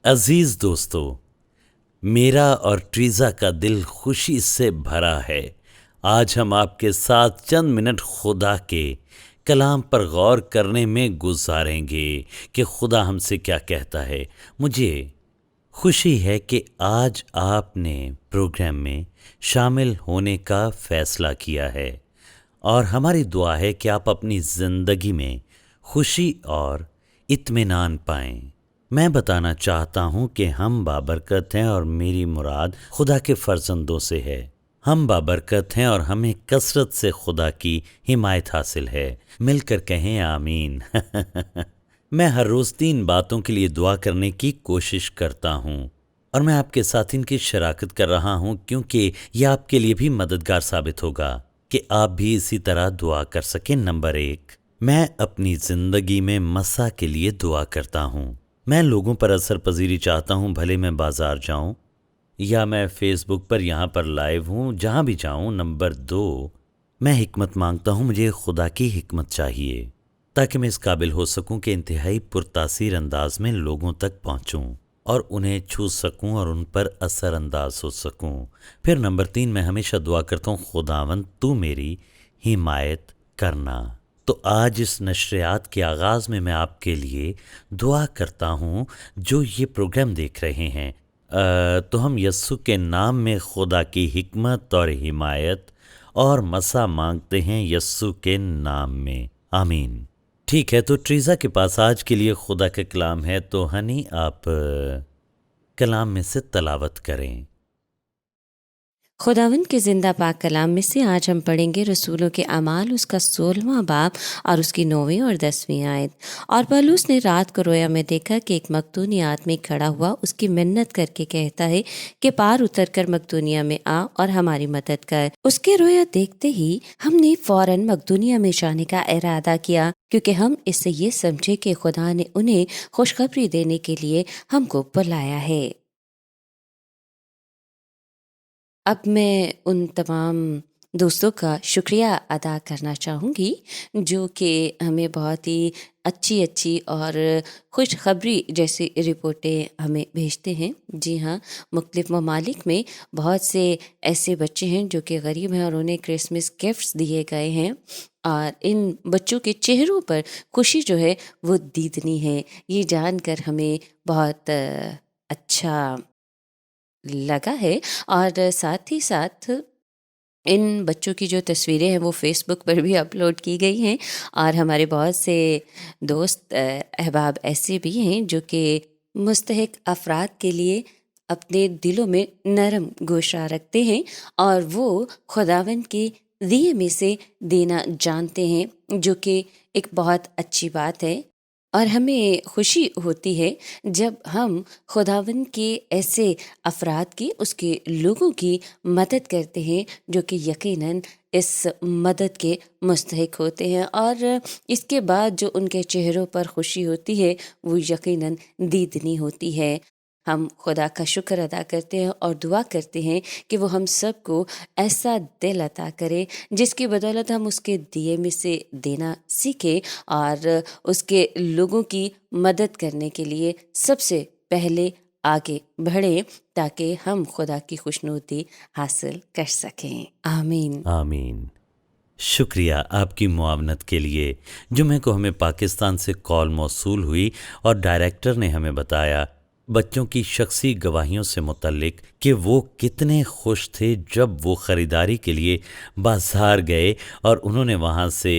عزیز دوستو، میرا اور ٹریزا کا دل خوشی سے بھرا ہے۔ آج ہم آپ کے ساتھ چند منٹ خدا کے کلام پر غور کرنے میں گزاریں گے کہ خدا ہم سے کیا کہتا ہے۔ مجھے خوشی ہے کہ آج آپ نے پروگرام میں شامل ہونے کا فیصلہ کیا ہے، اور ہماری دعا ہے کہ آپ اپنی زندگی میں خوشی اور اطمینان پائیں۔ میں بتانا چاہتا ہوں کہ ہم بابرکت ہیں، اور میری مراد خدا کے فرزندوں سے ہے۔ ہم بابرکت ہیں اور ہمیں کثرت سے خدا کی حمایت حاصل ہے۔ مل کر کہیں آمین۔ میں ہر روز 3 باتوں کے لیے دعا کرنے کی کوشش کرتا ہوں، اور میں آپ کے ساتھ ان کی شراکت کر رہا ہوں کیونکہ یہ آپ کے لیے بھی مددگار ثابت ہوگا کہ آپ بھی اسی طرح دعا کر سکیں۔ نمبر 1، میں اپنی زندگی میں مسا کے لیے دعا کرتا ہوں۔ میں لوگوں پر اثر پذیری چاہتا ہوں، بھلے میں بازار جاؤں یا میں فیس بک پر یہاں پر لائیو ہوں، جہاں بھی جاؤں۔ نمبر 2، میں حکمت مانگتا ہوں۔ مجھے خدا کی حکمت چاہیے تاکہ میں اس قابل ہو سکوں کہ انتہائی پرتاثیر انداز میں لوگوں تک پہنچوں اور انہیں چھو سکوں اور ان پر اثر انداز ہو سکوں۔ پھر نمبر 3، میں ہمیشہ دعا کرتا ہوں، خداوند تو میری حمایت کرنا۔ تو آج اس نشریات کے آغاز میں آپ کے لیے دعا کرتا ہوں جو یہ پروگرام دیکھ رہے ہیں۔ تو ہم یسوع کے نام میں خدا کی حکمت اور حمایت اور مسا مانگتے ہیں یسوع کے نام میں، آمین۔ ٹھیک ہے، تو ٹریزا کے پاس آج کے لیے خدا کا کلام ہے، تو ہنی آپ کلام میں سے تلاوت کریں۔ خداوند کے زندہ پاک کلام میں سے آج ہم پڑھیں گے رسولوں کے اعمال، اس کا 16واں باب اور اس کی 9ویں اور 10ویں آیت۔ اور پولس نے رات کو رویا میں دیکھا کہ ایک مقدونی آدمی کھڑا ہوا، اس کی منت کر کے کہتا ہے کہ پار اتر کر مقدونیہ میں آ اور ہماری مدد کر۔ اس کے رویا دیکھتے ہی ہم نے فوراً مقدونیہ میں جانے کا ارادہ کیا، کیونکہ ہم اس سے یہ سمجھے کہ خدا نے انہیں خوشخبری دینے کے لیے ہم کو بلایا ہے۔ اب میں ان تمام دوستوں کا شکریہ ادا کرنا چاہوں گی جو کہ ہمیں بہت ہی اچھی اور خوشخبری جیسی رپورٹیں ہمیں بھیجتے ہیں۔ جی ہاں، مختلف ممالک میں بہت سے ایسے بچے ہیں جو کہ غریب ہیں اور انہیں کرسمس گفٹس دیے گئے ہیں، اور ان بچوں کے چہروں پر خوشی جو ہے وہ دیدنی ہے۔ یہ جان کر ہمیں بہت اچھا لگا ہے، اور ساتھ ہی ساتھ ان بچوں کی جو تصویریں ہیں وہ فیس بک پر بھی اپلوڈ کی گئی ہیں، اور ہمارے بہت سے دوست احباب ایسے بھی ہیں جو کہ مستحق افراد کے لیے اپنے دلوں میں نرم گوشہ رکھتے ہیں، اور وہ خداوند کے دیے میں سے دینا جانتے ہیں، جو کہ ایک بہت اچھی بات ہے۔ اور ہمیں خوشی ہوتی ہے جب ہم خداوند کے ایسے افراد کی، اس کے لوگوں کی مدد کرتے ہیں جو کہ یقیناً اس مدد کے مستحق ہوتے ہیں، اور اس کے بعد جو ان کے چہروں پر خوشی ہوتی ہے وہ یقیناً دیدنی ہوتی ہے۔ ہم خدا کا شکر ادا کرتے ہیں اور دعا کرتے ہیں کہ وہ ہم سب کو ایسا دل عطا کرے جس کی بدولت ہم اس کے دیے میں سے دینا سیکھیں اور اس کے لوگوں کی مدد کرنے کے لیے سب سے پہلے آگے بڑھیں، تاکہ ہم خدا کی خوشنودی حاصل کر سکیں۔ آمین۔ آمین۔ شکریہ آپ کی معاونت کے لیے۔ جمعے کو ہمیں پاکستان سے کال موصول ہوئی اور ڈائریکٹر نے ہمیں بتایا بچوں کی شخصی گواہیوں سے متعلق کہ وہ کتنے خوش تھے جب وہ خریداری کے لیے بازار گئے اور انہوں نے وہاں سے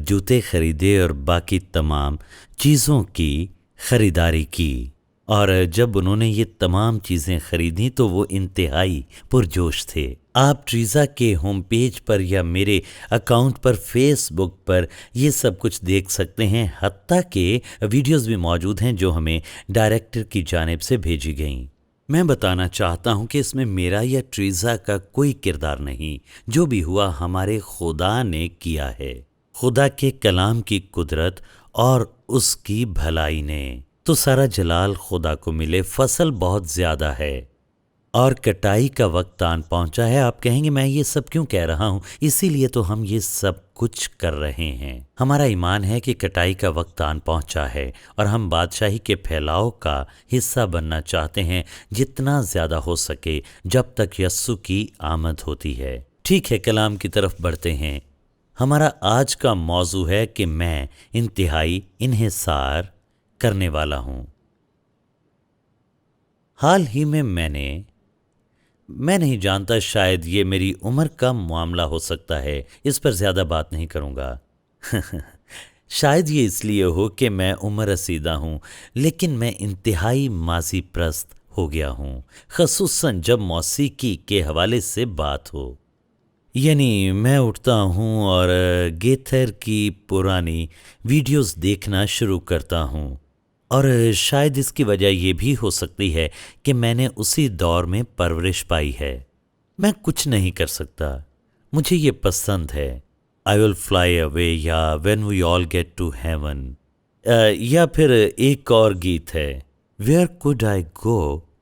جوتے خریدے اور باقی تمام چیزوں کی خریداری کی، اور جب انہوں نے یہ تمام چیزیں خریدیں تو وہ انتہائی پرجوش تھے۔ آپ ٹریزا کے ہوم پیج پر یا میرے اکاؤنٹ پر فیس بک پر یہ سب کچھ دیکھ سکتے ہیں، حتیٰ کہ ویڈیوز بھی موجود ہیں جو ہمیں ڈائریکٹر کی جانب سے بھیجی گئیں۔ میں بتانا چاہتا ہوں کہ اس میں میرا یا ٹریزا کا کوئی کردار نہیں، جو بھی ہوا ہمارے خدا نے کیا ہے، خدا کے کلام کی قدرت اور اس کی بھلائی نے۔ تو سارا جلال خدا کو ملے۔ فصل بہت زیادہ ہے اور کٹائی کا وقت آن پہنچا ہے۔ آپ کہیں گے میں یہ سب کیوں کہہ رہا ہوں؟ اسی لیے تو ہم یہ سب کچھ کر رہے ہیں۔ ہمارا ایمان ہے کہ کٹائی کا وقت آن پہنچا ہے اور ہم بادشاہی کے پھیلاؤ کا حصہ بننا چاہتے ہیں جتنا زیادہ ہو سکے جب تک یسوع کی آمد ہوتی ہے۔ ٹھیک ہے، کلام کی طرف بڑھتے ہیں۔ ہمارا آج کا موضوع ہے کہ میں انتہائی انحصار کرنے والا ہوں۔ حال ہی میں میں نہیں جانتا، شاید یہ میری عمر کا معاملہ ہو سکتا ہے، اس پر زیادہ بات نہیں کروں گا۔ شاید یہ اس لیے ہو کہ میں عمر رسیدہ ہوں، لیکن میں انتہائی ماضی پرست ہو گیا ہوں، خصوصاً جب موسیقی کے حوالے سے بات ہو۔ یعنی میں اٹھتا ہوں اور گیتھر کی پرانی ویڈیوز دیکھنا شروع کرتا ہوں، اور شاید اس کی وجہ یہ بھی ہو سکتی ہے کہ میں نے اسی دور میں پرورش پائی ہے۔ میں کچھ نہیں کر سکتا، مجھے یہ پسند ہے۔ I will fly away یا when we all get to heaven، یا پھر ایک اور گیت ہے Where could I go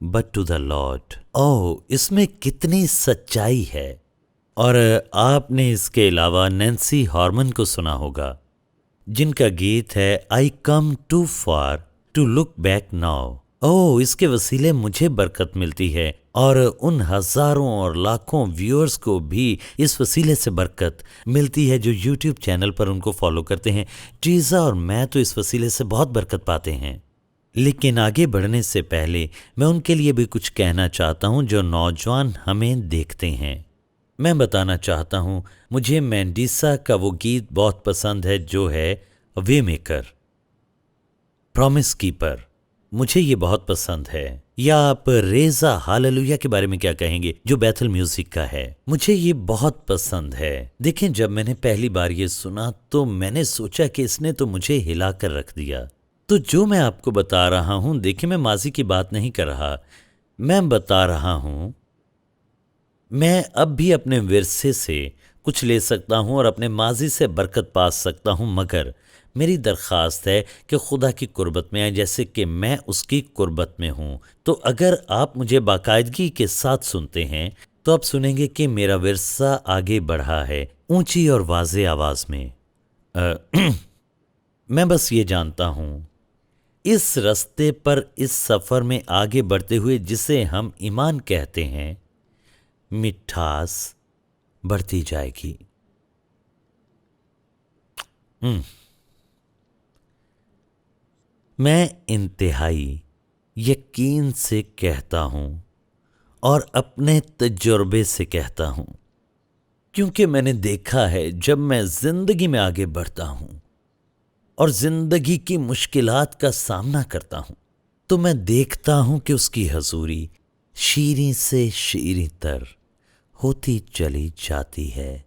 but to the Lord۔ اس میں کتنی سچائی ہے۔ اور آپ نے اس کے علاوہ نینسی ہارمن کو سنا ہوگا، جن کا گیت ہے I come too far to look back now۔ اس کے وسیلے مجھے برکت ملتی ہے، اور ان ہزاروں اور لاکھوں ویورز کو بھی اس وسیلے سے برکت ملتی ہے جو یوٹیوب چینل پر ان کو فالو کرتے ہیں۔ ٹریزا اور میں تو اس وسیلے سے بہت برکت پاتے ہیں۔ لیکن آگے بڑھنے سے پہلے میں ان کے لیے بھی کچھ کہنا چاہتا ہوں جو نوجوان ہمیں دیکھتے ہیں۔ میں بتانا چاہتا ہوں، مجھے مینڈیسا کا وہ گیت بہت پسند ہے جو ہے وے میکر، پرومس کیپر، مجھے یہ بہت پسند ہے۔ یا آپ ریزا ہاللویا کے بارے میں کیا کہیں گے جو بیتھل میوزک کا ہے؟ مجھے یہ بہت پسند ہے۔ دیکھیں، جب میں نے پہلی بار یہ سنا تو میں نے سوچا کہ اس نے تو مجھے ہلا کر رکھ دیا۔ تو جو میں آپ کو بتا رہا ہوں، دیکھیں میں ماضی کی بات نہیں کر رہا، میں بتا رہا ہوں میں اب بھی اپنے ورثے سے کچھ لے سکتا ہوں اور اپنے ماضی سے برکت پا سکتا ہوں، مگر میری درخواست ہے کہ خدا کی قربت میں آئیں جیسے کہ میں اس کی قربت میں ہوں۔ تو اگر آپ مجھے باقاعدگی کے ساتھ سنتے ہیں تو آپ سنیں گے کہ میرا ورثہ آگے بڑھا ہے اونچی اور واضح آواز میں۔ میں بس یہ جانتا ہوں اس رستے پر، اس سفر میں آگے بڑھتے ہوئے جسے ہم ایمان کہتے ہیں، مٹھاس بڑھتی جائے گی۔ میں انتہائی یقین سے کہتا ہوں اور اپنے تجربے سے کہتا ہوں، کیونکہ میں نے دیکھا ہے جب میں زندگی میں آگے بڑھتا ہوں اور زندگی کی مشکلات کا سامنا کرتا ہوں تو میں دیکھتا ہوں کہ اس کی حضوری شیریں سے شیریں تر ہوتی چلی جاتی ہے۔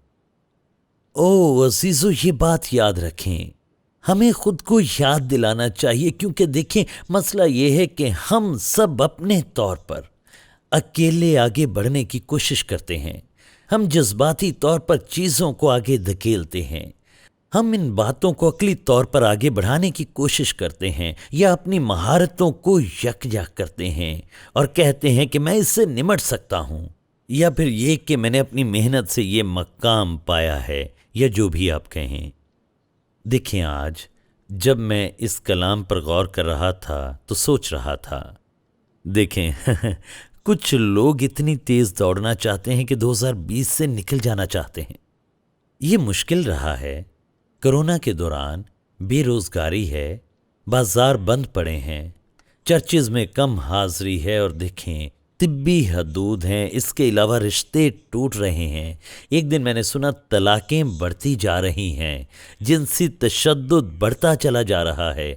عزیزو، یہ بات یاد رکھیں، ہمیں خود کو یاد دلانا چاہیے، کیونکہ دیکھیں مسئلہ یہ ہے کہ ہم سب اپنے طور پر اکیلے آگے بڑھنے کی کوشش کرتے ہیں۔ ہم جذباتی طور پر چیزوں کو آگے دھکیلتے ہیں، ہم ان باتوں کو عقلی طور پر آگے بڑھانے کی کوشش کرتے ہیں یا اپنی مہارتوں کو یکجا کرتے ہیں اور کہتے ہیں کہ میں اس سے نمٹ سکتا ہوں، یا پھر یہ کہ میں نے اپنی محنت سے یہ مقام پایا ہے، یا جو بھی آپ کہیں۔ دیکھیں، آج جب میں اس کلام پر غور کر رہا تھا تو سوچ رہا تھا، دیکھیں کچھ لوگ اتنی تیز دوڑنا چاہتے ہیں کہ 2020 سے نکل جانا چاہتے ہیں۔ یہ مشکل رہا ہے، کرونا کے دوران بے روزگاری ہے، بازار بند پڑے ہیں، چرچز میں کم حاضری ہے، اور دیکھیں طبی حدود ہیں، اس کے علاوہ رشتے ٹوٹ رہے ہیں۔ ایک دن میں نے سنا طلاقیں بڑھتی جا رہی ہیں، جنسی تشدد بڑھتا چلا جا رہا ہے،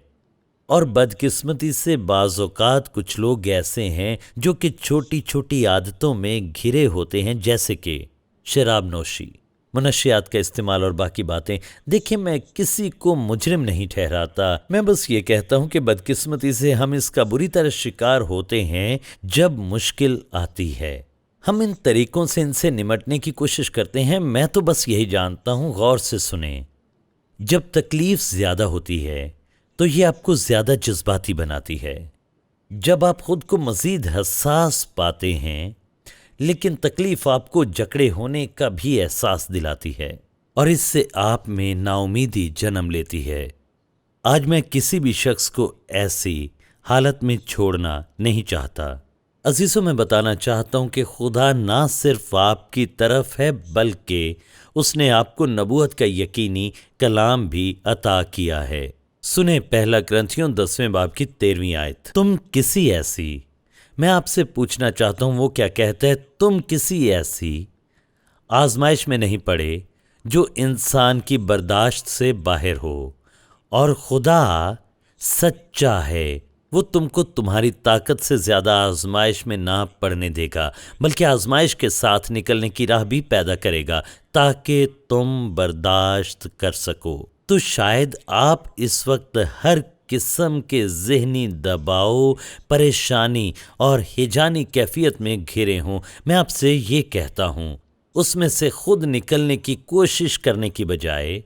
اور بدقسمتی سے بعض اوقات کچھ لوگ ایسے ہیں جو کہ چھوٹی چھوٹی عادتوں میں گھرے ہوتے ہیں، جیسے کہ شراب نوشی، منشیات کا استعمال اور باقی باتیں۔ دیکھیں، میں کسی کو مجرم نہیں ٹھہراتا، میں بس یہ کہتا ہوں کہ بدقسمتی سے ہم اس کا بری طرح شکار ہوتے ہیں جب مشکل آتی ہے۔ ہم ان طریقوں سے ان سے نمٹنے کی کوشش کرتے ہیں۔ میں تو بس یہی جانتا ہوں، غور سے سنیں، جب تکلیف زیادہ ہوتی ہے تو یہ آپ کو زیادہ جذباتی بناتی ہے، جب آپ خود کو مزید حساس پاتے ہیں، لیکن تکلیف آپ کو جکڑے ہونے کا بھی احساس دلاتی ہے اور اس سے آپ میں ناامیدی جنم لیتی ہے۔ آج میں کسی بھی شخص کو ایسی حالت میں چھوڑنا نہیں چاہتا۔ عزیزوں، میں بتانا چاہتا ہوں کہ خدا نہ صرف آپ کی طرف ہے بلکہ اس نے آپ کو نبوت کا یقینی کلام بھی عطا کیا ہے۔ سنیں پہلا کرنتھیوں 10ویں باب کی 13ویں آیت۔ تم کسی ایسی، میں آپ سے پوچھنا چاہتا ہوں وہ کیا کہتا ہے؟ تم کسی ایسی آزمائش میں نہیں پڑے جو انسان کی برداشت سے باہر ہو، اور خدا سچا ہے، وہ تم کو تمہاری طاقت سے زیادہ آزمائش میں نہ پڑنے دے گا، بلکہ آزمائش کے ساتھ نکلنے کی راہ بھی پیدا کرے گا تاکہ تم برداشت کر سکو۔ تو شاید آپ اس وقت ہر قسم کے ذہنی دباؤ، پریشانی اور ہیجانی کیفیت میں گھرے ہوں۔ میں آپ سے یہ کہتا ہوں، اس میں سے خود نکلنے کی کوشش کرنے کی بجائے،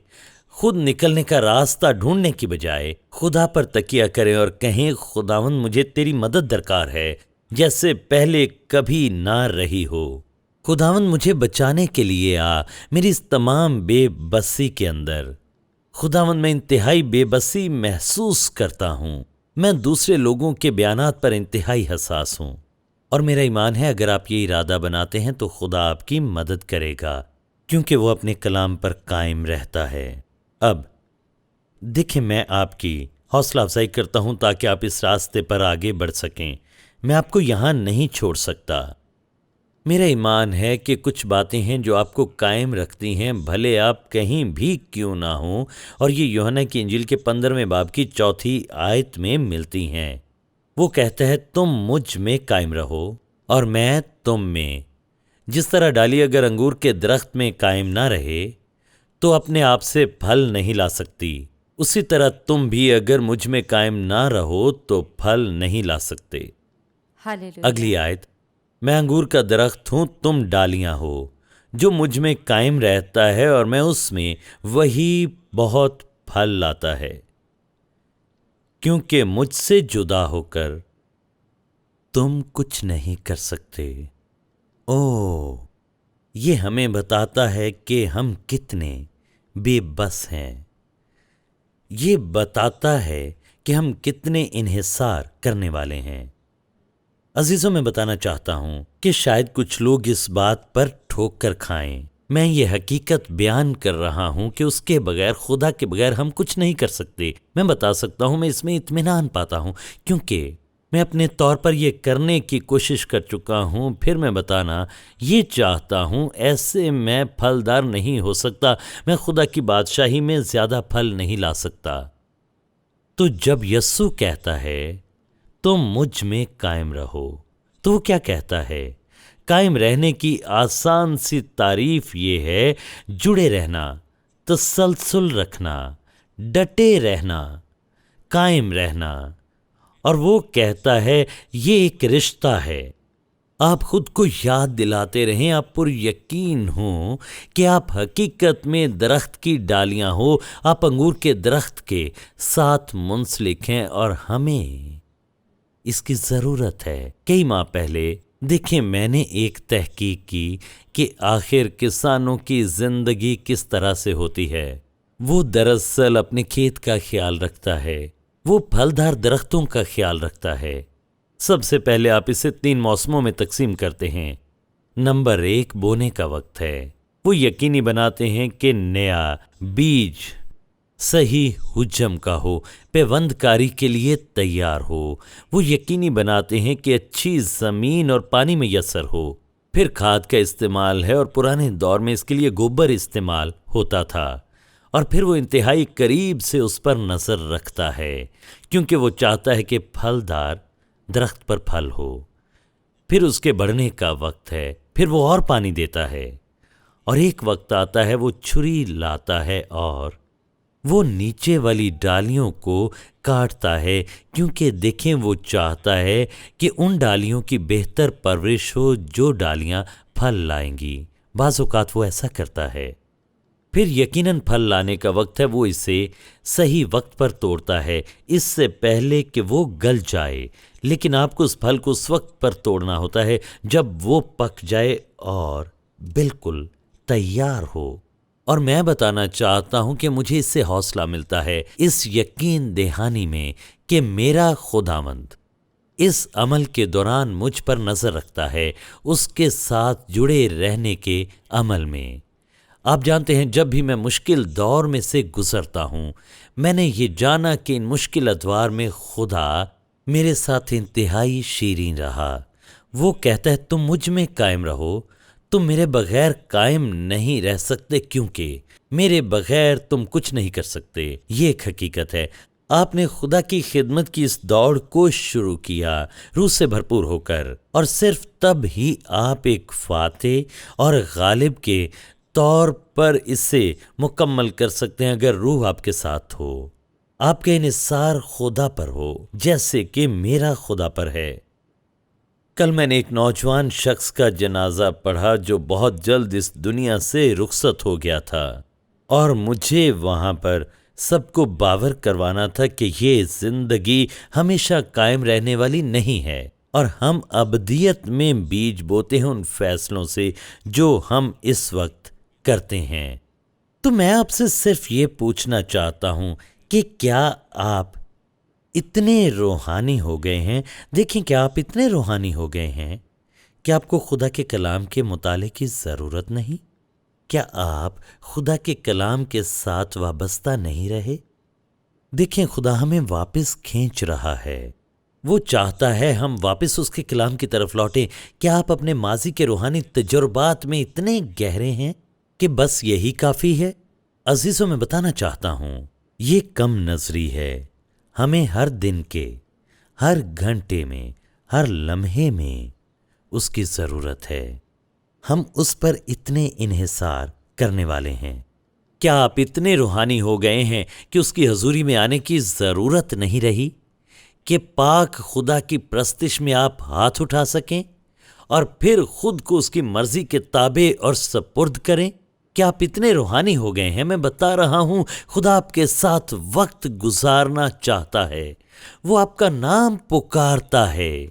خود نکلنے کا راستہ ڈھونڈنے کی بجائے خدا پر تکیہ کریں اور کہیں، خداوند مجھے تیری مدد درکار ہے جیسے پہلے کبھی نہ رہی ہو۔ خداوند مجھے بچانے کے لیے آ میری اس تمام بے بسی کے اندر۔ خداوند میں انتہائی بے بسی محسوس کرتا ہوں، میں دوسرے لوگوں کے بیانات پر انتہائی حساس ہوں، اور میرا ایمان ہے اگر آپ یہ ارادہ بناتے ہیں تو خدا آپ کی مدد کرے گا، کیونکہ وہ اپنے کلام پر قائم رہتا ہے۔ اب دیکھیں، میں آپ کی حوصلہ افزائی کرتا ہوں تاکہ آپ اس راستے پر آگے بڑھ سکیں۔ میں آپ کو یہاں نہیں چھوڑ سکتا۔ میرا ایمان ہے کہ کچھ باتیں ہیں جو آپ کو قائم رکھتی ہیں، بھلے آپ کہیں بھی کیوں نہ ہوں، اور یہ یوحنا کی انجیل کے 15ویں باب کی 4 آیت میں ملتی ہیں۔ وہ کہتا ہے، تم مجھ میں قائم رہو اور میں تم میں۔ جس طرح ڈالی اگر انگور کے درخت میں قائم نہ رہے تو اپنے آپ سے پھل نہیں لا سکتی، اسی طرح تم بھی اگر مجھ میں قائم نہ رہو تو پھل نہیں لا سکتے۔ ہاللیلویہ۔ اگلی آیت، میں انگور کا درخت ہوں، تم ڈالیاں ہو، جو مجھ میں قائم رہتا ہے اور میں اس میں، وہی بہت پھل لاتا ہے، کیونکہ مجھ سے جدا ہو کر تم کچھ نہیں کر سکتے۔ یہ ہمیں بتاتا ہے کہ ہم کتنے بے بس ہیں، یہ بتاتا ہے کہ ہم کتنے انحصار کرنے والے ہیں۔ عزیزوں، میں بتانا چاہتا ہوں کہ شاید کچھ لوگ اس بات پر ٹھوک کر کھائیں۔ میں یہ حقیقت بیان کر رہا ہوں کہ اس کے بغیر، خدا کے بغیر ہم کچھ نہیں کر سکتے۔ میں بتا سکتا ہوں، میں اس میں اطمینان پاتا ہوں، کیونکہ میں اپنے طور پر یہ کرنے کی کوشش کر چکا ہوں۔ پھر میں بتانا یہ چاہتا ہوں، ایسے میں پھلدار نہیں ہو سکتا، میں خدا کی بادشاہی میں زیادہ پھل نہیں لا سکتا۔ تو جب یسوع کہتا ہے تم مجھ میں قائم رہو، تو وہ کیا کہتا ہے؟ قائم رہنے کی آسان سی تعریف یہ ہے، جڑے رہنا، تسلسل رکھنا، ڈٹے رہنا، قائم رہنا۔ اور وہ کہتا ہے یہ ایک رشتہ ہے۔ آپ خود کو یاد دلاتے رہیں، آپ پر یقین ہوں کہ آپ حقیقت میں درخت کی ڈالیاں ہو، آپ انگور کے درخت کے ساتھ منسلک ہیں، اور ہمیں اس کی ضرورت ہے۔ کئی ماہ پہلے دیکھیں، میں نے ایک تحقیق کی کہ آخر کسانوں کی زندگی کس طرح سے ہوتی ہے۔ وہ دراصل اپنے کھیت کا خیال رکھتا ہے، وہ پھلدار درختوں کا خیال رکھتا ہے۔ سب سے پہلے آپ اسے 3 موسموں میں تقسیم کرتے ہیں۔ نمبر 1 بونے کا وقت ہے۔ وہ یقینی بناتے ہیں کہ نیا بیج صحیح حجم کا ہو، پیوند کاری کے لیے تیار ہو۔ وہ یقینی بناتے ہیں کہ اچھی زمین اور پانی میسر ہو۔ پھر کھاد کا استعمال ہے، اور پرانے دور میں اس کے لیے گوبر استعمال ہوتا تھا، اور پھر وہ انتہائی قریب سے اس پر نظر رکھتا ہے، کیونکہ وہ چاہتا ہے کہ پھلدار درخت پر پھل ہو۔ پھر اس کے بڑھنے کا وقت ہے، پھر وہ اور پانی دیتا ہے، اور ایک وقت آتا ہے وہ چھری لاتا ہے اور وہ نیچے والی ڈالیوں کو کاٹتا ہے، کیونکہ دیکھیں وہ چاہتا ہے کہ ان ڈالیوں کی بہتر پرورش ہو جو ڈالیاں پھل لائیں گی۔ بعض اوقات وہ ایسا کرتا ہے۔ پھر یقیناً پھل لانے کا وقت ہے وہ اسے صحیح وقت پر توڑتا ہے، اس سے پہلے کہ وہ گل جائے۔ لیکن آپ کو اس پھل کو اس وقت پر توڑنا ہوتا ہے جب وہ پک جائے اور بالکل تیار ہو۔ اور میں بتانا چاہتا ہوں کہ مجھے اس سے حوصلہ ملتا ہے، اس یقین دہانی میں کہ میرا خداوند اس عمل کے دوران مجھ پر نظر رکھتا ہے، اس کے ساتھ جڑے رہنے کے عمل میں۔ آپ جانتے ہیں جب بھی میں مشکل دور میں سے گزرتا ہوں، میں نے یہ جانا کہ ان مشکل ادوار میں خدا میرے ساتھ انتہائی شیریں رہا۔ وہ کہتا ہے تم مجھ میں قائم رہو، تم میرے بغیر قائم نہیں رہ سکتے کیونکہ میرے بغیر تم کچھ نہیں کر سکتے۔ یہ ایک حقیقت ہے۔ آپ نے خدا کی خدمت کی اس دوڑ کو شروع کیا روح سے بھرپور ہو کر، اور صرف تب ہی آپ ایک فاتح اور غالب کے طور پر اسے مکمل کر سکتے ہیں اگر روح آپ کے ساتھ ہو، آپ کا انحصار خدا پر ہو جیسے کہ میرا خدا پر ہے۔ کل میں نے ایک نوجوان شخص کا جنازہ پڑھا جو بہت جلد اس دنیا سے رخصت ہو گیا تھا، اور مجھے وہاں پر سب کو باور کروانا تھا کہ یہ زندگی ہمیشہ قائم رہنے والی نہیں ہے، اور ہم ابدیت میں بیج بوتے ہیں ان فیصلوں سے جو ہم اس وقت کرتے ہیں۔ تو میں آپ سے صرف یہ پوچھنا چاہتا ہوں کہ کیا آپ اتنے روحانی ہو گئے ہیں؟ دیکھیں، کیا آپ اتنے روحانی ہو گئے ہیں کہ آپ کو خدا کے کلام کے مطالعے کی ضرورت نہیں؟ کیا آپ خدا کے کلام کے ساتھ وابستہ نہیں رہے؟ دیکھیں، خدا ہمیں واپس کھینچ رہا ہے، وہ چاہتا ہے ہم واپس اس کے کلام کی طرف لوٹیں۔ کیا آپ اپنے ماضی کے روحانی تجربات میں اتنے گہرے ہیں کہ بس یہی کافی ہے؟ عزیزوں، میں بتانا چاہتا ہوں یہ کم نظری ہے۔ ہمیں ہر دن کے ہر گھنٹے میں ہر لمحے میں اس کی ضرورت ہے۔ ہم اس پر اتنے انحصار کرنے والے ہیں۔ کیا آپ اتنے روحانی ہو گئے ہیں کہ اس کی حضوری میں آنے کی ضرورت نہیں رہی کہ پاک خدا کی پرستش میں آپ ہاتھ اٹھا سکیں اور پھر خود کو اس کی مرضی کے تابع اور سپرد کریں؟ کیا آپ اتنے روحانی ہو گئے ہیں؟ میں بتا رہا ہوں خدا آپ کے ساتھ وقت گزارنا چاہتا ہے، وہ آپ کا نام پکارتا ہے۔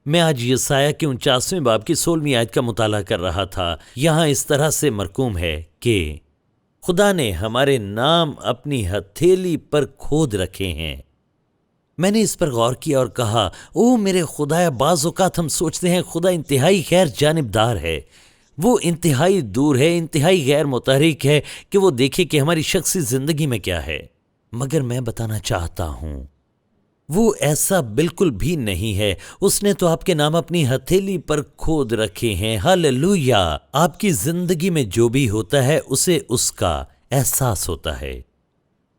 میں آج یسایہ کے 49ویں باب کی 16ویں آیت کا مطالعہ کر رہا تھا۔ یہاں اس طرح سے مرقوم ہے کہ خدا نے ہمارے نام اپنی ہتھیلی پر کھود رکھے ہیں۔ میں نے اس پر غور کیا اور کہا، او میرے خدایا، بعض اوقات ہم سوچتے ہیں خدا انتہائی غیر جانبدار ہے، وہ انتہائی دور ہے، انتہائی غیر متحرک ہے کہ وہ دیکھے کہ ہماری شخصی زندگی میں کیا ہے۔ مگر میں بتانا چاہتا ہوں وہ ایسا بالکل بھی نہیں ہے۔ اس نے تو آپ کے نام اپنی ہتھیلی پر کھود رکھے ہیں۔ ہاللویا! آپ کی زندگی میں جو بھی ہوتا ہے اسے اس کا احساس ہوتا ہے۔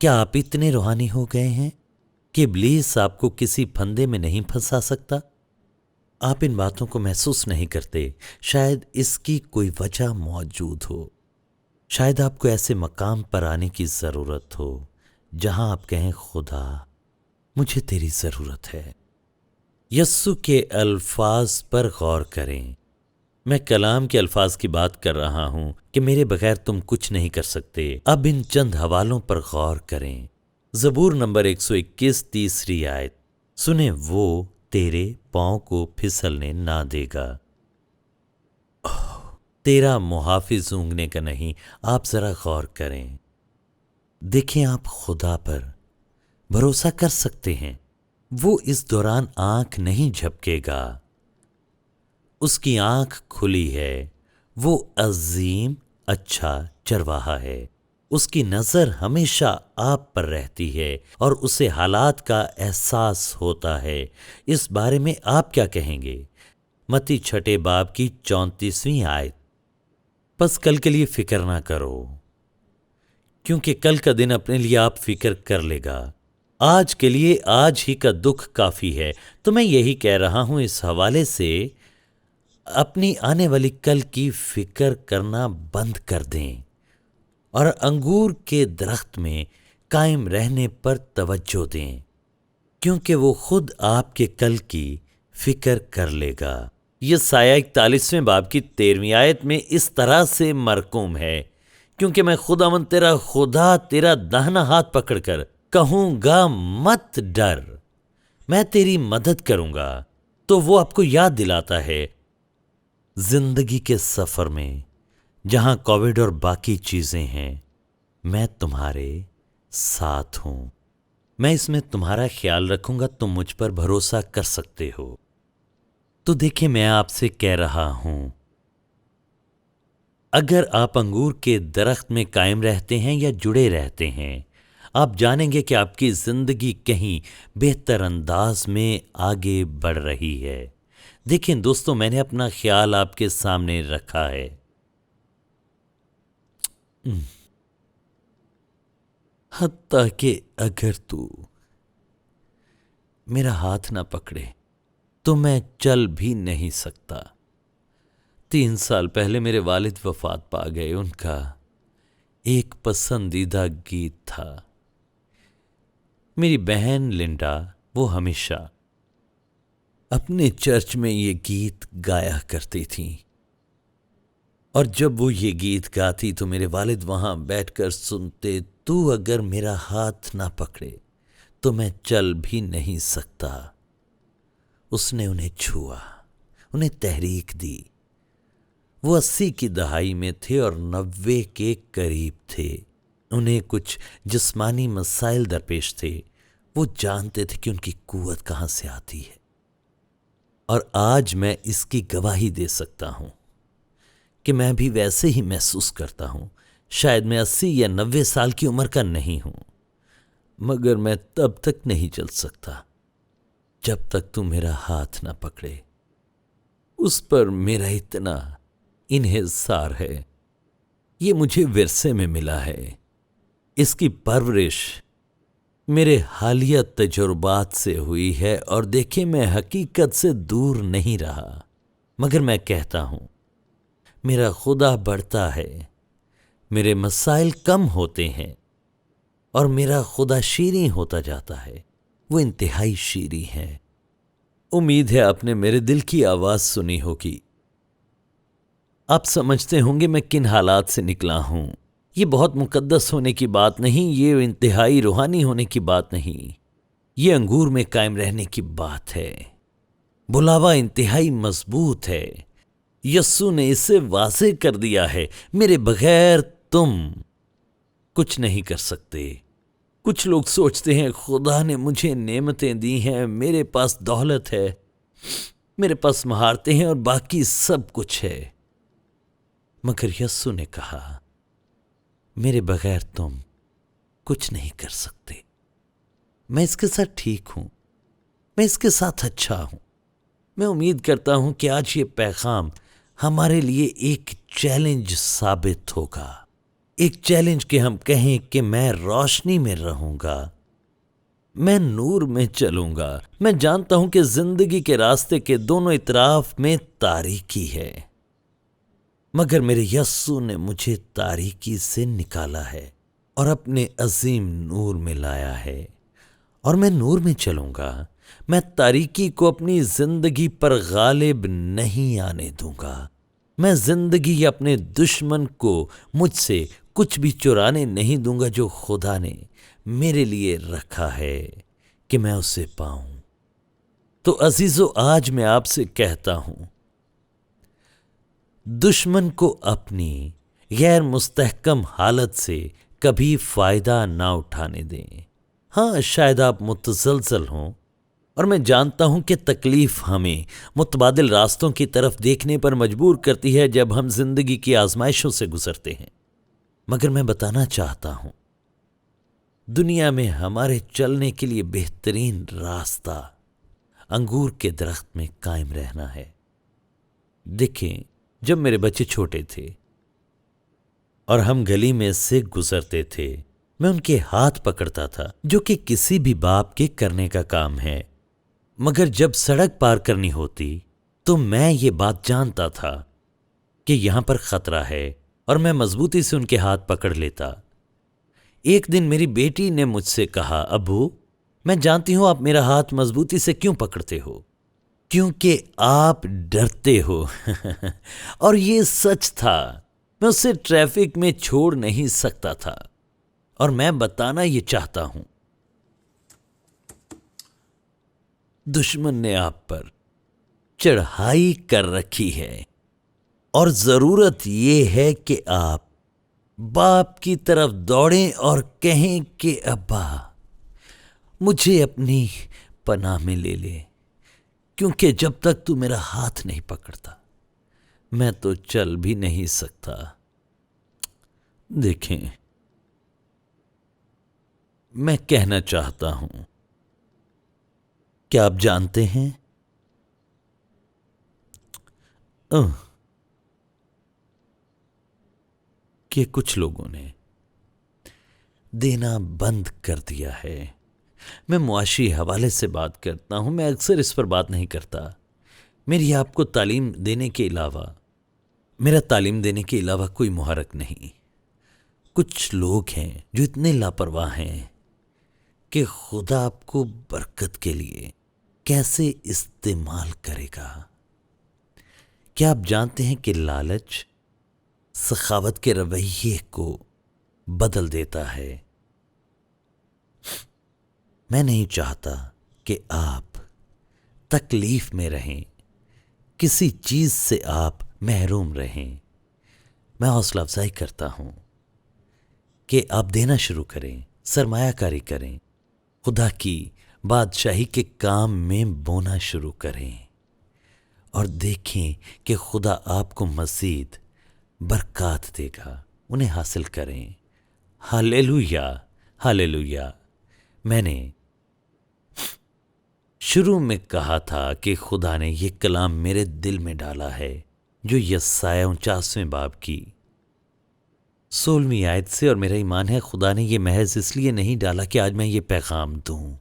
کیا آپ اتنے روحانی ہو گئے ہیں کہ ابلیس آپ کو کسی پھندے میں نہیں پھنسا سکتا؟ آپ ان باتوں کو محسوس نہیں کرتے۔ شاید اس کی کوئی وجہ موجود ہو، شاید آپ کو ایسے مقام پر آنے کی ضرورت ہو جہاں آپ کہیں، خدا مجھے تیری ضرورت ہے۔ یسوع کے الفاظ پر غور کریں۔ میں کلام کے الفاظ کی بات کر رہا ہوں کہ میرے بغیر تم کچھ نہیں کر سکتے۔ اب ان چند حوالوں پر غور کریں۔ زبور نمبر 121 تیسری آیت سنیں، وہ تیرے پاؤں کو پھسلنے نہ دے گا۔ تیرا محافظ اونگنے کا نہیں۔ آپ ذرا غور کریں، دیکھیں آپ خدا پر بھروسہ کر سکتے ہیں۔ وہ اس دوران آنکھ نہیں جھپکے گا، اس کی آنکھ کھلی ہے۔ وہ عظیم اچھا چرواہا ہے، اس کی نظر ہمیشہ آپ پر رہتی ہے اور اسے حالات کا احساس ہوتا ہے۔ اس بارے میں آپ کیا کہیں گے؟ متی 6 باب کی 34ویں آیت، بس کل کے لیے فکر نہ کرو، کیونکہ کل کا دن اپنے لیے آپ فکر کر لے گا۔ آج کے لیے آج ہی کا دکھ کافی ہے۔ تو میں یہی کہہ رہا ہوں، اس حوالے سے اپنی آنے والی کل کی فکر کرنا بند کر دیں اور انگور کے درخت میں قائم رہنے پر توجہ دیں، کیونکہ وہ خود آپ کے کل کی فکر کر لے گا۔ یسایہ 41ویں باب کی 13ویں آیت میں اس طرح سے مرقوم ہے کیونکہ میں خداوند تیرا خدا تیرا داہنا ہاتھ پکڑ کر کہوں گا مت ڈر، میں تیری مدد کروں گا، تو وہ آپ کو یاد دلاتا ہے زندگی کے سفر میں جہاں کووڈ اور باقی چیزیں ہیں، میں تمہارے ساتھ ہوں، میں اس میں تمہارا خیال رکھوں گا، تم مجھ پر بھروسہ کر سکتے ہو۔ تو دیکھیں، میں آپ سے کہہ رہا ہوں، اگر آپ انگور کے درخت میں قائم رہتے ہیں یا جڑے رہتے ہیں، آپ جانیں گے کہ آپ کی زندگی کہیں بہتر انداز میں آگے بڑھ رہی ہے۔ دیکھیں دوستو، میں نے اپنا خیال آپ کے سامنے رکھا ہے۔ حتیٰ کہ اگر تو میرا ہاتھ نہ پکڑے تو میں چل بھی نہیں سکتا۔ 3 سال پہلے میرے والد وفات پا گئے۔ ان کا ایک پسندیدہ گیت تھا، میری بہن لنڈا، وہ ہمیشہ اپنے چرچ میں یہ گیت گایا کرتی تھیں، اور جب وہ یہ گیت گاتی تو میرے والد وہاں بیٹھ کر سنتے، تو اگر میرا ہاتھ نہ پکڑے تو میں چل بھی نہیں سکتا۔ اس نے انہیں چھوا، انہیں تحریک دی۔ وہ 80 کی دہائی میں تھے اور 90 کے قریب تھے۔ انہیں کچھ جسمانی مسائل درپیش تھے۔ وہ جانتے تھے کہ ان کی قوت کہاں سے آتی ہے، اور آج میں اس کی گواہی دے سکتا ہوں کہ میں بھی ویسے ہی محسوس کرتا ہوں۔ شاید میں 80 یا 90 سال کی عمر کا نہیں ہوں، مگر میں تب تک نہیں چل سکتا جب تک تو میرا ہاتھ نہ پکڑے۔ اس پر میرا اتنا انحصار ہے، یہ مجھے ورثے میں ملا ہے۔ اس کی پرورش میرے حالیہ تجربات سے ہوئی ہے، اور دیکھیں، میں حقیقت سے دور نہیں رہا، مگر میں کہتا ہوں میرا خدا بڑھتا ہے، میرے مسائل کم ہوتے ہیں، اور میرا خدا شیریں ہوتا جاتا ہے۔ وہ انتہائی شیریں ہے۔ امید ہے آپ نے میرے دل کی آواز سنی ہوگی۔ آپ سمجھتے ہوں گے میں کن حالات سے نکلا ہوں۔ یہ بہت مقدس ہونے کی بات نہیں، یہ انتہائی روحانی ہونے کی بات نہیں، یہ انگور میں قائم رہنے کی بات ہے۔ بلاوا انتہائی مضبوط ہے۔ یسوع نے اسے واضح کر دیا ہے، میرے بغیر تم کچھ نہیں کر سکتے۔ کچھ لوگ سوچتے ہیں خدا نے مجھے نعمتیں دی ہیں، میرے پاس دولت ہے، میرے پاس مہارتیں ہیں اور باقی سب کچھ ہے، مگر یسوع نے کہا میرے بغیر تم کچھ نہیں کر سکتے۔ میں اس کے ساتھ ٹھیک ہوں، میں اس کے ساتھ اچھا ہوں۔ میں امید کرتا ہوں کہ آج یہ پیغام ہمارے لیے ایک چیلنج ثابت ہوگا، ایک چیلنج کہ ہم کہیں کہ میں روشنی میں رہوں گا، میں نور میں چلوں گا۔ میں جانتا ہوں کہ زندگی کے راستے کے دونوں اطراف میں تاریکی ہے، مگر میرے یسوع نے مجھے تاریکی سے نکالا ہے اور اپنے عظیم نور میں لایا ہے، اور میں نور میں چلوں گا۔ میں تاریکی کو اپنی زندگی پر غالب نہیں آنے دوں گا۔ میں زندگی یا اپنے دشمن کو مجھ سے کچھ بھی چرانے نہیں دوں گا جو خدا نے میرے لیے رکھا ہے کہ میں اسے پاؤں۔ تو عزیزو، آج میں آپ سے کہتا ہوں، دشمن کو اپنی غیر مستحکم حالت سے کبھی فائدہ نہ اٹھانے دیں۔ ہاں، شاید آپ متزلزل ہوں، اور میں جانتا ہوں کہ تکلیف ہمیں متبادل راستوں کی طرف دیکھنے پر مجبور کرتی ہے جب ہم زندگی کی آزمائشوں سے گزرتے ہیں، مگر میں بتانا چاہتا ہوں دنیا میں ہمارے چلنے کے لیے بہترین راستہ انگور کے درخت میں قائم رہنا ہے۔ دیکھیں، جب میرے بچے چھوٹے تھے اور ہم گلی میں سے گزرتے تھے، میں ان کے ہاتھ پکڑتا تھا، جو کہ کسی بھی باپ کے کرنے کا کام ہے، مگر جب سڑک پار کرنی ہوتی تو میں یہ بات جانتا تھا کہ یہاں پر خطرہ ہے، اور میں مضبوطی سے ان کے ہاتھ پکڑ لیتا۔ ایک دن میری بیٹی نے مجھ سے کہا، ابو، میں جانتی ہوں آپ میرا ہاتھ مضبوطی سے کیوں پکڑتے ہو، کیونکہ آپ ڈرتے ہو۔ اور یہ سچ تھا۔ میں اسے ٹریفک میں چھوڑ نہیں سکتا تھا، اور میں بتانا یہ چاہتا ہوں، دشمن نے آپ پر چڑھائی کر رکھی ہے، اور ضرورت یہ ہے کہ آپ باپ کی طرف دوڑیں اور کہیں کہ ابا مجھے اپنی پناہ میں لے لے، کیونکہ جب تک تو میرا ہاتھ نہیں پکڑتا میں تو چل بھی نہیں سکتا۔ دیکھیں، میں کہنا چاہتا ہوں، کیا آپ جانتے ہیں کہ کچھ لوگوں نے دینا بند کر دیا ہے۔ میں معاشی حوالے سے بات کرتا ہوں، میں اکثر اس پر بات نہیں کرتا۔ میری آپ کو تعلیم دینے کے علاوہ، میرا تعلیم دینے کے علاوہ کوئی محرک نہیں۔ کچھ لوگ ہیں جو اتنے لاپرواہ ہیں کہ خدا آپ کو برکت کے لیے کیسے استعمال کرے گا۔ کیا آپ جانتے ہیں کہ لالچ سخاوت کے رویے کو بدل دیتا ہے؟ میں نہیں چاہتا کہ آپ تکلیف میں رہیں، کسی چیز سے آپ محروم رہیں۔ میں حوصلہ افزائی کرتا ہوں کہ آپ دینا شروع کریں، سرمایہ کاری کریں، خدا کی بادشاہی کے کام میں بونا شروع کریں، اور دیکھیں کہ خدا آپ کو مزید برکات دے گا، انہیں حاصل کریں۔ ہاللیلویا، ہاللیلویا۔ میں نے شروع میں کہا تھا کہ خدا نے یہ کلام میرے دل میں ڈالا ہے، جو یسایہ 49 باب کی 16 آیت سے، اور میرا ایمان ہے خدا نے یہ محض اس لیے نہیں ڈالا کہ آج میں یہ پیغام دوں،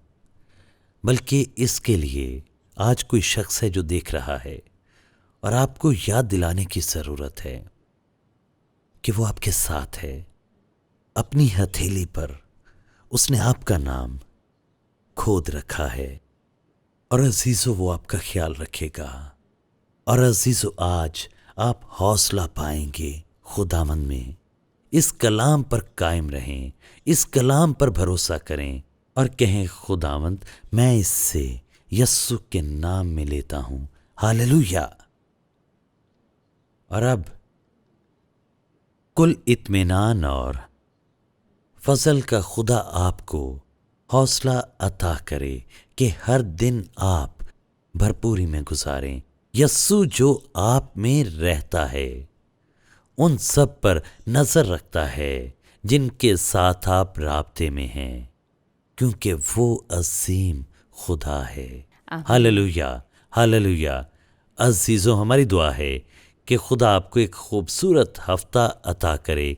بلکہ اس کے لیے آج کوئی شخص ہے جو دیکھ رہا ہے، اور آپ کو یاد دلانے کی ضرورت ہے کہ وہ آپ کے ساتھ ہے۔ اپنی ہتھیلی پر اس نے آپ کا نام کھود رکھا ہے، اور عزیزو وہ آپ کا خیال رکھے گا۔ اور عزیزو آج آپ حوصلہ پائیں گے خداوند میں۔ اس کلام پر قائم رہیں، اس کلام پر بھروسہ کریں، اور کہیں خداوند میں اس سے یسوع کے نام میں لیتا ہوں، ہاللیلویا۔ اور اب کل اطمینان اور فضل کا خدا آپ کو حوصلہ عطا کرے کہ ہر دن آپ بھرپوری میں گزاریں۔ یسوع جو آپ میں رہتا ہے ان سب پر نظر رکھتا ہے جن کے ساتھ آپ رابطے میں ہیں، کیونکہ وہ عظیم خدا ہے۔ ہاللیلویا، ہاللیلویا۔ عزیزو، ہماری دعا ہے کہ خدا آپ کو ایک خوبصورت ہفتہ عطا کرے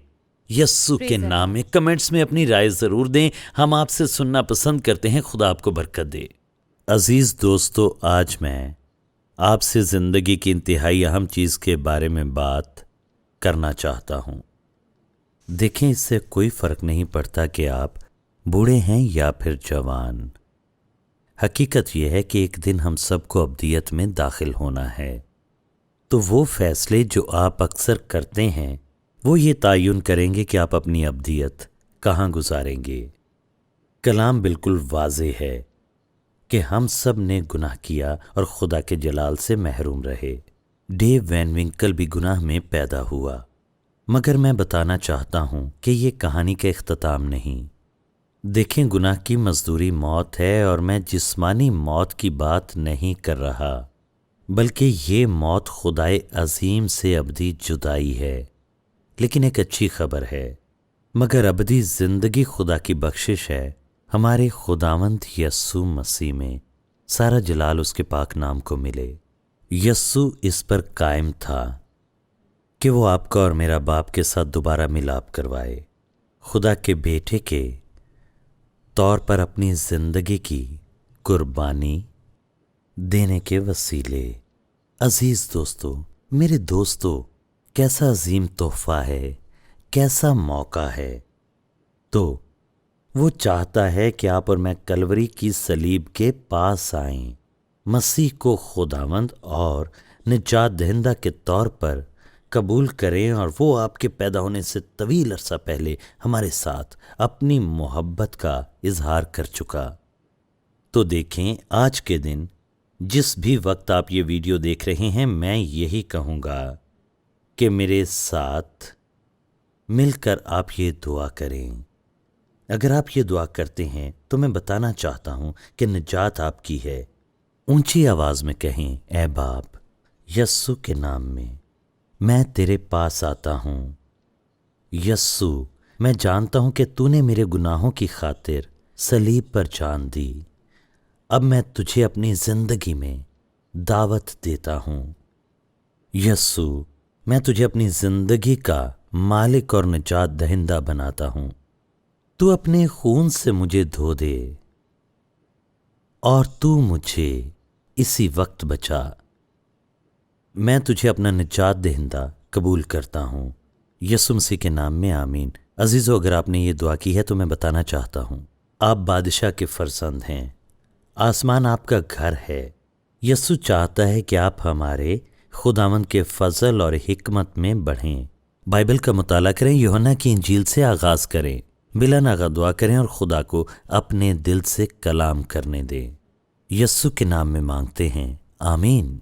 یسوع کے نام میں۔ کمنٹس میں اپنی رائے ضرور دیں، ہم آپ سے سننا پسند کرتے ہیں۔ خدا آپ کو برکت دے۔ عزیز دوستو، آج میں آپ سے زندگی کی انتہائی اہم چیز کے بارے میں بات کرنا چاہتا ہوں۔ دیکھیں، اس سے کوئی فرق نہیں پڑتا کہ آپ بوڑھے ہیں یا پھر جوان۔ حقیقت یہ ہے کہ ایک دن ہم سب کو ابدیت میں داخل ہونا ہے، تو وہ فیصلے جو آپ اکثر کرتے ہیں وہ یہ تعین کریں گے کہ آپ اپنی ابدیت کہاں گزاریں گے۔ کلام بالکل واضح ہے کہ ہم سب نے گناہ کیا اور خدا کے جلال سے محروم رہے۔ ڈیو وین ونکل بھی گناہ میں پیدا ہوا، مگر میں بتانا چاہتا ہوں کہ یہ کہانی کا اختتام نہیں۔ دیکھیں، گناہ کی مزدوری موت ہے، اور میں جسمانی موت کی بات نہیں کر رہا، بلکہ یہ موت خدائے عظیم سے ابدی جدائی ہے۔ لیکن ایک اچھی خبر ہے، مگر ابدی زندگی خدا کی بخشش ہے ہمارے خداوند یسوع مسیح میں۔ سارا جلال اس کے پاک نام کو ملے۔ یسوع اس پر قائم تھا کہ وہ آپ کا اور میرا باپ کے ساتھ دوبارہ ملاپ کروائے، خدا کے بیٹے کے طور پر اپنی زندگی کی قربانی دینے کے وسیلے۔ عزیز دوستو، میرے دوستو، کیسا عظیم تحفہ ہے، کیسا موقع ہے۔ تو وہ چاہتا ہے کہ آپ اور میں کلوری کی صلیب کے پاس آئیں، مسیح کو خداوند اور نجات دہندہ کے طور پر قبول کریں اور وہ آپ کے پیدا ہونے سے طویل عرصہ پہلے ہمارے ساتھ اپنی محبت کا اظہار کر چکا۔ تو دیکھیں آج کے دن جس بھی وقت آپ یہ ویڈیو دیکھ رہے ہیں، میں یہی کہوں گا کہ میرے ساتھ مل کر آپ یہ دعا کریں۔ اگر آپ یہ دعا کرتے ہیں تو میں بتانا چاہتا ہوں کہ نجات آپ کی ہے۔ اونچی آواز میں کہیں، اے باپ، یسوع کے نام میں تیرے پاس آتا ہوں۔ یسوع، میں جانتا ہوں کہ تو نے میرے گناہوں کی خاطر صلیب پر جان دی۔ اب میں تجھے اپنی زندگی میں دعوت دیتا ہوں۔ یسوع، میں تجھے اپنی زندگی کا مالک اور نجات دہندہ بناتا ہوں۔ تو اپنے خون سے مجھے دھو دے اور تو مجھے اسی وقت بچا۔ میں تجھے اپنا نجات دہندہ قبول کرتا ہوں۔ یسوع مسیح کے نام میں آمین۔ عزیزو، اگر آپ نے یہ دعا کی ہے تو میں بتانا چاہتا ہوں، آپ بادشاہ کے فرزند ہیں، آسمان آپ کا گھر ہے۔ یسوع چاہتا ہے کہ آپ ہمارے خداوند کے فضل اور حکمت میں بڑھیں۔ بائبل کا مطالعہ کریں، یوحنا کی انجیل سے آغاز کریں، بلا ناغہ دعا کریں اور خدا کو اپنے دل سے کلام کرنے دیں۔ یسوع کے نام میں مانگتے ہیں، آمین۔